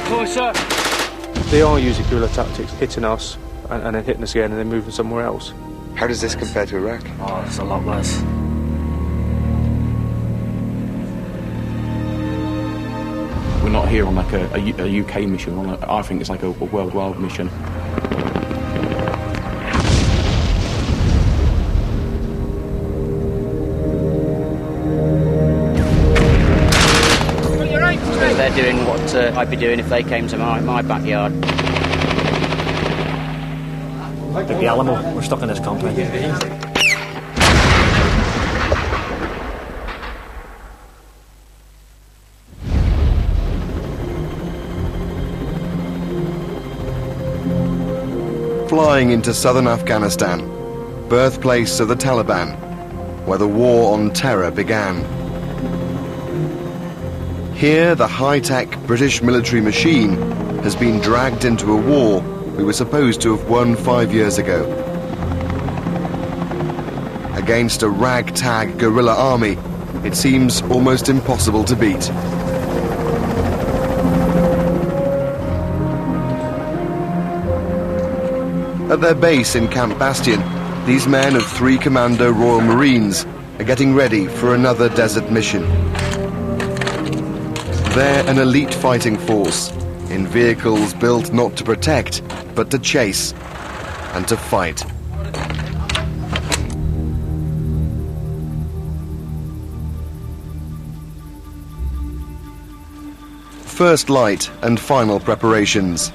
Closer. They are using guerrilla tactics, hitting us and then hitting us again and then moving somewhere else. How does this compare to Iraq? Oh, it's a lot worse. We're not here on like a UK mission. I think it's like a worldwide mission. They're doing what I'd be doing if they came to my backyard. Like the Alamo, we're stuck in this compound. Flying into Southern Afghanistan, birthplace of the Taliban, where the war on terror began. Here, the high-tech British military machine has been dragged into a war we were supposed to have won 5 years ago. Against a ragtag guerrilla army, it seems almost impossible to beat. At their base in Camp Bastion, these men of 3 Commando Royal Marines are getting ready for another desert mission. They're an elite fighting force, in vehicles built not to protect, but to chase and to fight. First light and final preparations.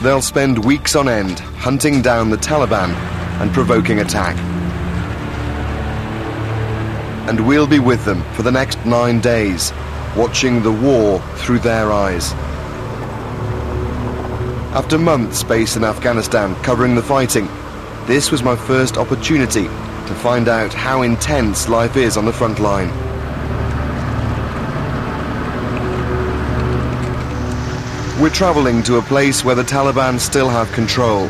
They'll spend weeks on end hunting down the Taliban and provoking attack. And we'll be with them for the next 9 days, watching the war through their eyes. After months based in Afghanistan covering the fighting, this was my first opportunity to find out how intense life is on the front line. We're travelling to a place where the Taliban still have control,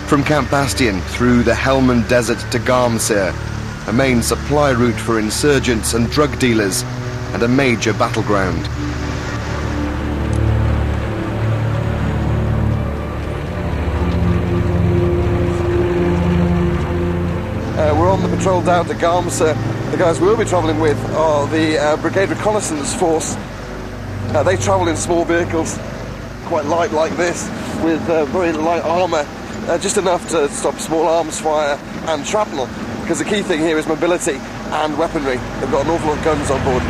from Camp Bastion through the Helmand Desert to Garmsir, a main supply route for insurgents and drug dealers, and a major battleground. We're on the patrol down to Garmsir. The guys we'll be travelling with are the Brigade Reconnaissance Force. They travel in small vehicles, quite light like this, with very light armour, just enough to stop small arms fire and shrapnel. Because the key thing here is mobility and weaponry. They've got an awful lot of guns on board.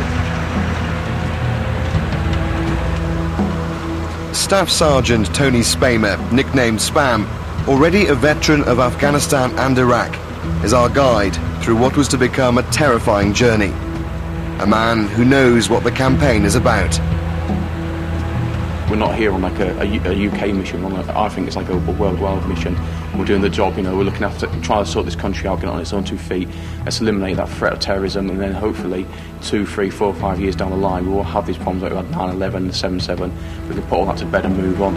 Staff Sergeant Tony Spamer, nicknamed Spam, already a veteran of Afghanistan and Iraq, is our guide through what was to become a terrifying journey. A man who knows what the campaign is about. We're not here on like a UK mission. I think it's like a worldwide mission. And we're doing the job, we're looking after, trying to sort this country out, get on its own 2 feet. Let's eliminate that threat of terrorism, and then hopefully 2, 3, 4, 5 years down the line, we will have these problems like we had 9/11, 7/7. We can put all that to bed and move on.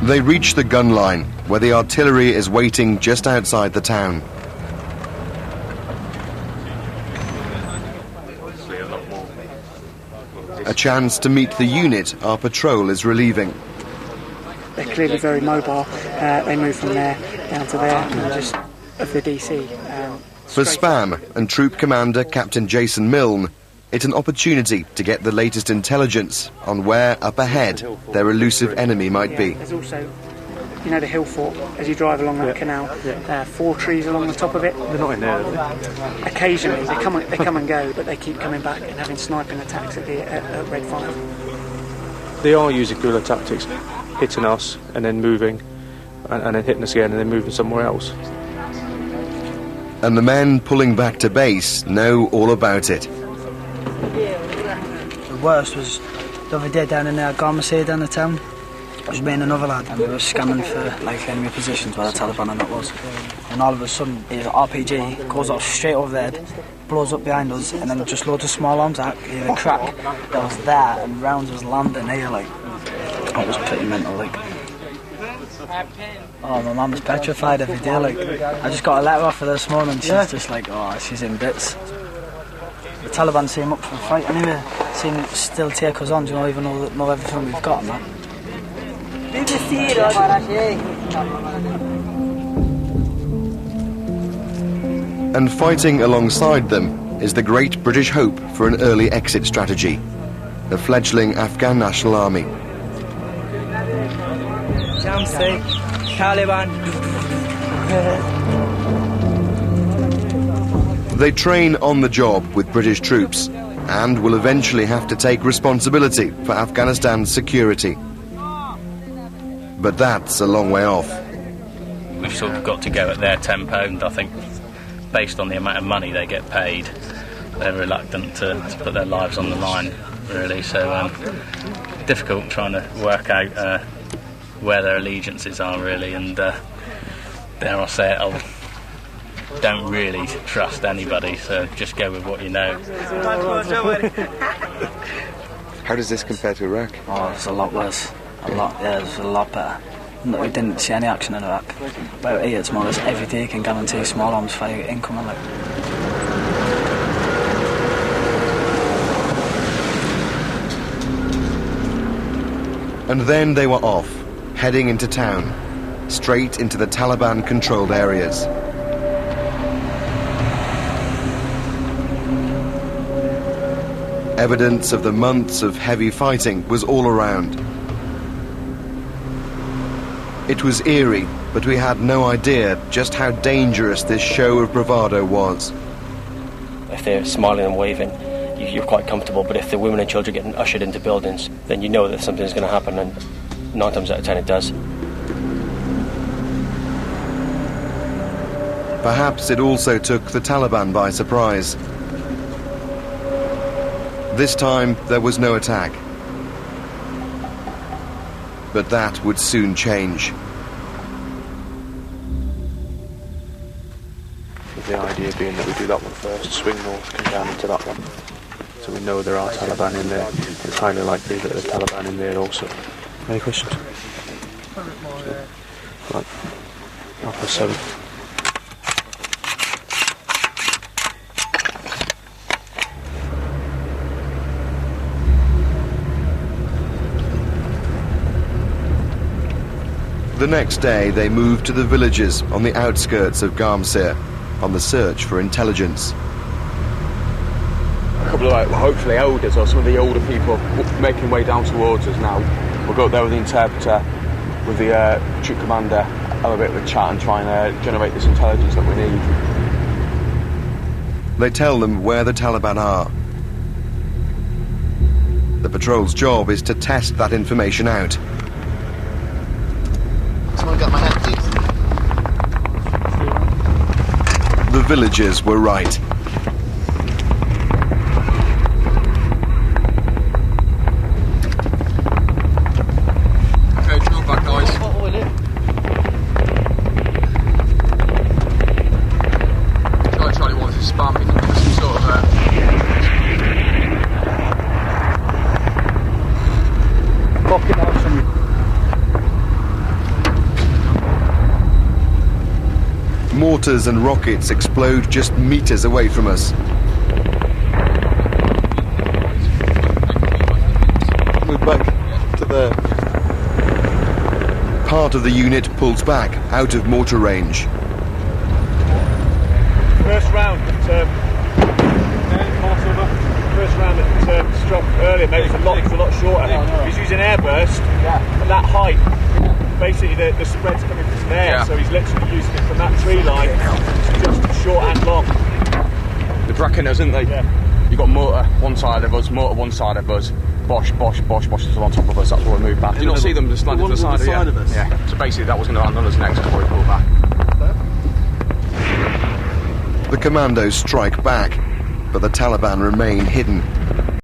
They reach the gun line, where the artillery is waiting just outside the town. A chance to meet the unit our patrol is relieving. They're clearly very mobile. They move from there down to there and just of the DC. For Spam and Troop Commander Captain Jason Milne, it's an opportunity to get the latest intelligence on where up ahead their elusive enemy might be. There's also, the hill fort as you drive along that canal. 4 trees along the top of it. They're not in there, are they? Occasionally they come and go, but they keep coming back and having sniping attacks at Red 5. They are using guerrilla tactics, hitting us and then moving and then hitting us again and then moving somewhere else. And the men pulling back to base know all about it. The worst was the other day down in Garmsir down the town. It was me and another lad, and we were scanning for enemy positions where the Taliban and that was. And all of a sudden, his RPG goes off straight over their head, blows up behind us, and then just loads of small arms out, a crack that was there, and rounds was landing here, It was pretty mental, Oh, my mum was petrified every day. Like, I just got a letter off her this morning. She's just like, oh, she's in bits. The Taliban seem up for a fight anyway. Seem to still take us on, you know, even though know everything we've got and that. And fighting alongside them is the great British hope for an early exit strategy, the fledgling Afghan National Army. Taliban. They train on the job with British troops and will eventually have to take responsibility for Afghanistan's security. But that's a long way off. We've sort of got to go at their tempo, and I think based on the amount of money they get paid, they're reluctant to put their lives on the line, really. So difficult trying to work out where their allegiances are, really, and dare I say it, I don't really trust anybody, so just go with what you know. How does this compare to Iraq? Oh, it's a lot worse. A lot, yeah, it's a lot better. No, we didn't see any action in Iraq. But here it's more or less every day you can guarantee small arms fire incoming. Like. And then they were off, heading into town, straight into the Taliban-controlled areas. Evidence of the months of heavy fighting was all around. It was eerie, but we had no idea just how dangerous this show of bravado was. If they're smiling and waving, you're quite comfortable, but if the women and children are getting ushered into buildings, then you know that something's going to happen, and 9 times out of 10 it does. Perhaps it also took the Taliban by surprise. This time, there was no attack. But that would soon change. The idea being that we do that one first, swing north, come down into that one. So we know there are Taliban in there. It's highly likely that there's Taliban in there also. Any questions? Right. 7:30. The next day, they moved to the villages on the outskirts of Garmsir on the search for intelligence. A couple of hopefully elders or some of the older people making way down towards us now. We'll go up there with the interpreter, with the troop commander, have a bit of a chat and try and generate this intelligence that we need. They tell them where the Taliban are. The patrol's job is to test that information out. Someone got my hat, please. The villagers were right. Okay, drill back, guys. Charlie 1 is spamming some sort of Pocket out from you. Mortars and rockets explode just meters away from us. Move back to there. Part of the unit pulls back out of mortar range. First round that first round that struck earlier, mate, it was a lot shorter. He's using airburst at that height. Basically, the spread's coming from there, so he's literally using it from that tree line, just short and long. The bracketters, isn't they? Yeah. You got mortar one side of us, mortar one side of us, Bosch still on top of us. That's why we moved back. Did you not see them just landed to the side of us? Yeah. So basically, that was going to land on us next before we pulled back. The commandos strike back, but the Taliban remain hidden.